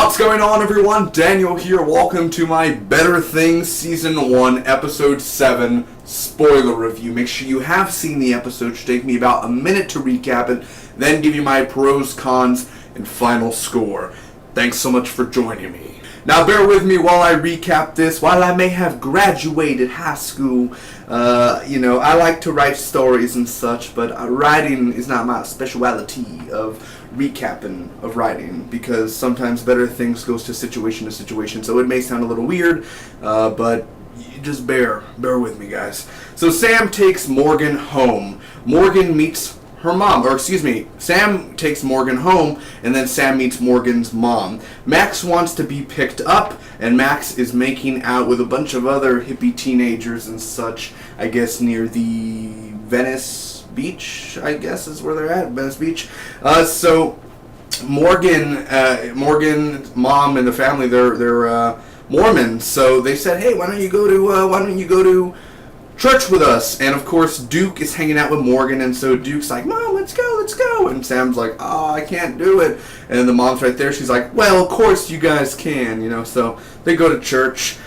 What's going on, everyone? Daniel here. Welcome to my Better Things Season 1, Episode 7 spoiler review. Make sure you have seen the episode. It should take me about a minute to recap it, then give you my pros, cons, and final score. Thanks so much for joining me. Now bear with me while I recap this. While I may have graduated high school, I like to write stories and such, but writing is not my specialty of recapping of writing, because sometimes Better Things goes to situation, so it may sound a little weird, but just bear with me, guys. So Sam takes Morgan home. Morgan meets her mom, Sam takes Morgan home, and then Sam meets Morgan's mom. Max wants to be picked up, and Max is making out with a bunch of other hippie teenagers and such, I guess near the Venice Beach, I guess is where they're at, Venice Beach. So Morgan's mom and the family, they're Mormons, so they said, hey, why don't you go to church with us? And of course Duke is hanging out with Morgan, and so Duke's like, Mom, let's go, and Sam's like, oh, I can't do it, and the mom's right there. She's like, well, of course you guys can, so they go to church.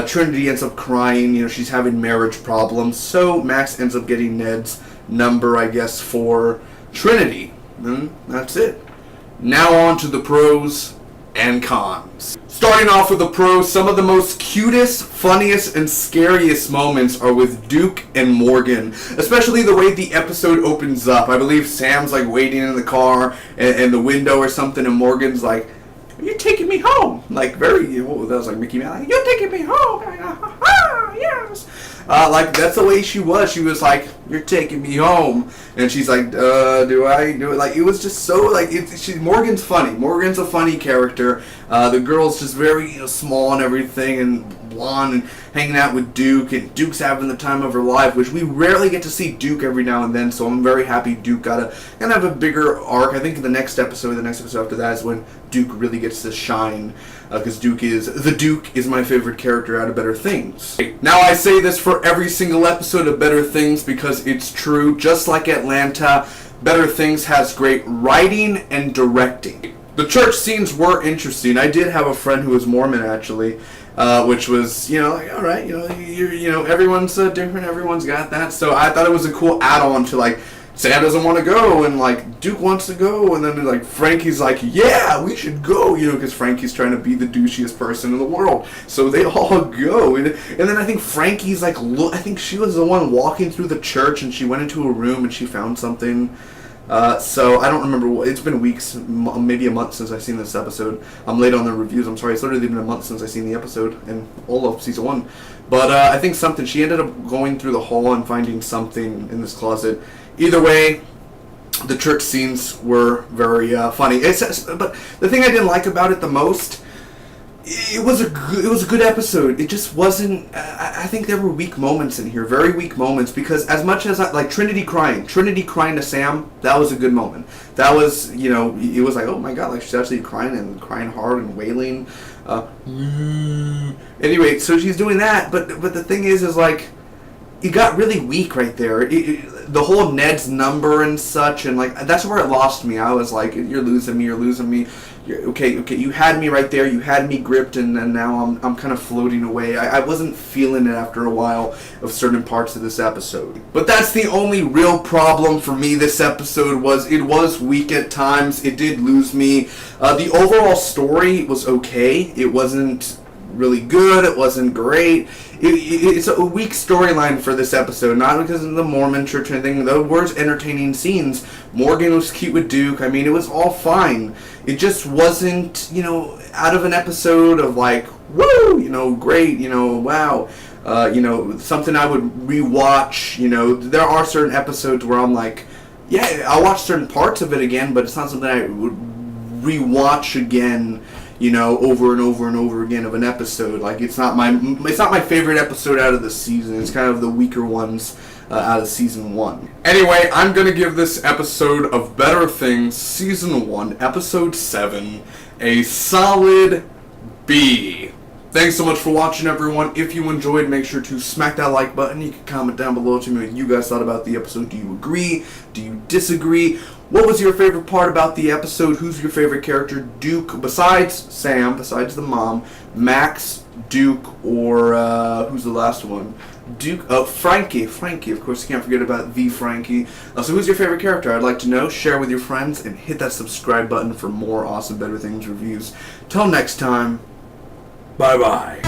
Trinity ends up crying, she's having marriage problems, so Max ends up getting Ned's number, I guess, for Trinity, and that's it. Now on to the pros and cons. Starting off with the pros, some of the most cutest, funniest, and scariest moments are with Duke and Morgan. Especially the way the episode opens up. I believe Sam's like waiting in the car and the window or something, and Morgan's like, you're taking me home. Like that was like Mickey Mouse. Like, you're taking me home. Like, yes. Like that's the way she was. She was like, you're taking me home. And she's like, do I do it? Like, it was just so, like, Morgan's funny. Morgan's a funny character. The girl's just very small and everything, and blonde, and hanging out with Duke, and Duke's having the time of her life, which we rarely get to see Duke every now and then, so I'm very happy Duke got to kind of have a bigger arc. I think the next episode after that is when Duke really gets to shine, because Duke is my favorite character out of Better Things. Now I say this for every single episode of Better Things because it's true. Just like Atlanta, Better Things has great writing and directing. The church scenes were interesting. I did have a friend who was Mormon, actually, which was, like, all right, everyone's different, everyone's got that. So I thought it was a cool add-on to, like, Sam doesn't want to go, and, like, Duke wants to go, and then, like, Frankie's like, yeah, we should go, because Frankie's trying to be the douchiest person in the world. So they all go, and then I think Frankie's like, I think she was the one walking through the church, and she went into a room, and she found something. So I don't remember. It's been weeks, maybe a month since I've seen this episode. I'm late on the reviews. I'm sorry. It's literally been a month since I've seen the episode and all of season 1. But I think she ended up going through the hall and finding something in this closet. Either way, the church scenes were very funny. But the thing I didn't like about it the most, it was a good episode. It just wasn't. I think there were weak moments in here, very weak moments. Because as much as like Trinity crying to Sam, that was a good moment. That was, it was like, oh my god, like she's actually crying hard and wailing. Anyway, so she's doing that, but the thing is like, it got really weak right there. The whole Ned's number and such, and like that's where it lost me. I was like, you're losing me. Okay, you had me right there, you had me gripped, and then now I'm kind of floating away. I wasn't feeling it after a while of certain parts of this episode. But that's the only real problem for me this episode it was weak at times. It did lose me. The overall story was okay. It wasn't really good, it wasn't great. It's a weak storyline for this episode, not because of the Mormon church or anything. There were entertaining scenes. Morgan was cute with Duke. I mean, it was all fine. It just wasn't, out of an episode of like, woo, great, wow, something I would rewatch. There are certain episodes where I'm like, yeah, I'll watch certain parts of it again, but it's not something I would rewatch again, over and over and over again of an episode. Like, it's not my favorite episode out of the season. It's kind of the weaker ones out of season 1. Anyway, I'm gonna give this episode of Better Things season 1, episode 7, a solid B. Thanks so much for watching, everyone. If you enjoyed, make sure to smack that like button. You can comment down below to me what you guys thought about the episode. Do you agree? Do you disagree? What was your favorite part about the episode? Who's your favorite character? Duke, besides Sam, besides the mom, Max, Duke, or who's the last one? Duke, Frankie. Frankie, of course, you can't forget about the Frankie. So who's your favorite character? I'd like to know. Share with your friends, and hit that subscribe button for more awesome Better Things reviews. Till next time, bye-bye.